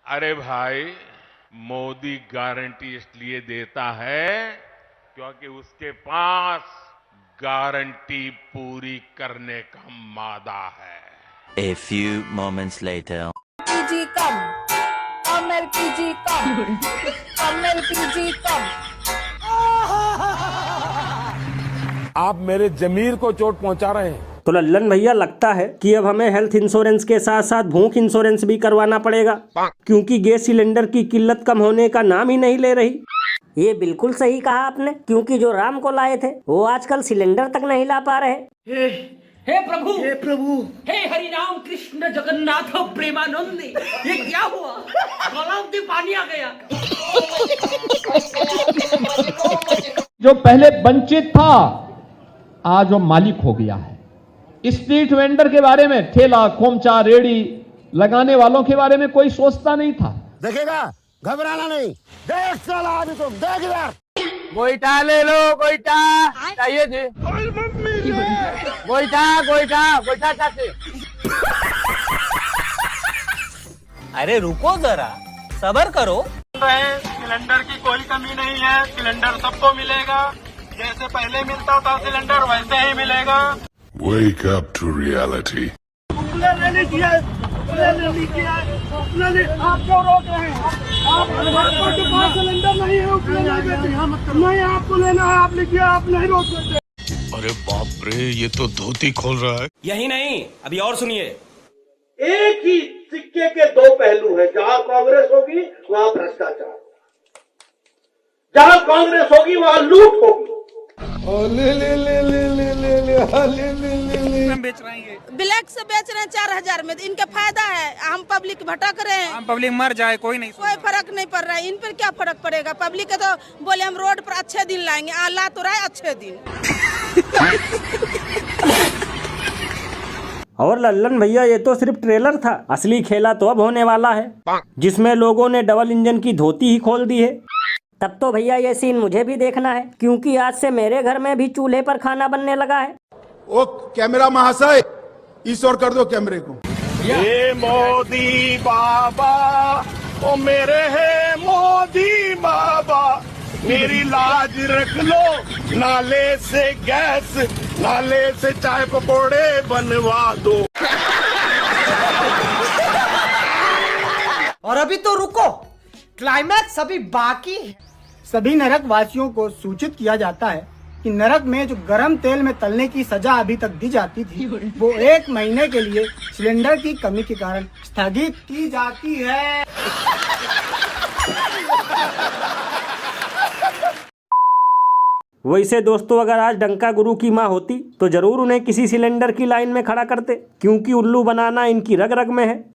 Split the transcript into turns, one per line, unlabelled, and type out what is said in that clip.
अरे भाई, मोदी गारंटी इसलिए देता है क्योंकि उसके पास गारंटी पूरी करने का मादा है।
A few moments later.
LPG कम, कम एलपीजी कम, कम एलपीजी कम।
आप मेरे जमीर को चोट पहुंचा रहे हैं।
तो लल्लन भैया लगता है कि अब हमें हेल्थ इंश्योरेंस के साथ साथ भूख इंश्योरेंस भी करवाना पड़ेगा, क्योंकि गैस सिलेंडर की किल्लत कम होने का नाम ही नहीं ले रही।
ये बिल्कुल सही कहा आपने, क्योंकि जो राम को लाए थे वो आजकल सिलेंडर तक नहीं ला पा रहे।
हे प्रभु, हे प्रभु, हे हरि राम कृष्ण जगन्नाथ प्रेमानंद, ये क्या हुआ? गलाव में पानी आ गया।
जो पहले वंचित था आज वो मालिक हो गया है। स्ट्रीट वेंडर के बारे में, ठेला खोमचा रेड़ी लगाने वालों के बारे में कोई सोचता नहीं था।
देखेगा, घबराना नहीं, देख साला अभी तुम देख इधर।
गोईठा ले लो, गोईठा चाहिए जी। गोईठा गोईठा गोईठा चाहते। अरे रुको जरा, सब्र करो।
सिलेंडर की कोई कमी नहीं है, सिलेंडर सबको मिलेगा। जैसे पहले मिलता था सिलेंडर वैसे ही मिलेगा।
Wake up to reality.
आप क्यों रोक रहे हैं? आपके पास सिलेंडर नहीं है, नहीं आपको लेना है, आप लिखिए, आप नहीं रोक सकते।
अरे बाप रे, ये तो धोती खोल रहा है।
यही नहीं, अभी और सुनिए।
एक ही सिक्के के दो पहलू हैं। जहां कांग्रेस होगी वहां भ्रष्टाचार, जहां कांग्रेस होगी वहां लूट होगी।
बेच रहे हैं,
ब्लैक से बेच रहे हैं 4000 में, इनका फायदा है। हम पब्लिक भटक रहे हैं,
हम पब्लिक मर जाए कोई नहीं,
कोई फर्क नहीं पड़ रहा है। इन पर क्या फर्क पड़ेगा? पब्लिक के तो बोले हम रोड पर अच्छे दिन लाएंगे, ला तो रहा है अच्छे दिन।
और लल्लन भैया, ये तो सिर्फ ट्रेलर था, असली खेला तो अब होने वाला है, जिसमें लोगों ने डबल इंजन की धोती ही खोल दी है।
तब तो भैया ये सीन मुझे भी देखना है, क्योंकि आज से मेरे घर में भी चूल्हे पर खाना बनने लगा है।
ओ कैमरा महाशय, इस ओर कर दो कैमरे को।
ये मोदी बाबा, ओ मेरे है मोदी बाबा, मेरी लाज रख लो। नाले से गैस, नाले से चाय पकौड़े बनवा दो।
और अभी तो रुको, क्लाइमैक्स अभी बाकी है।
सभी नरक वासियों को सूचित किया जाता है कि नरक में जो गरम तेल में तलने की सजा अभी तक दी जाती थी, वो 1 महीने के लिए सिलेंडर की कमी के कारण स्थगित की जाती है।
वैसे दोस्तों, अगर आज डंका गुरु की माँ होती तो जरूर उन्हें किसी सिलेंडर की लाइन में खड़ा करते, क्योंकि उल्लू बनाना इनकी रग रग में है।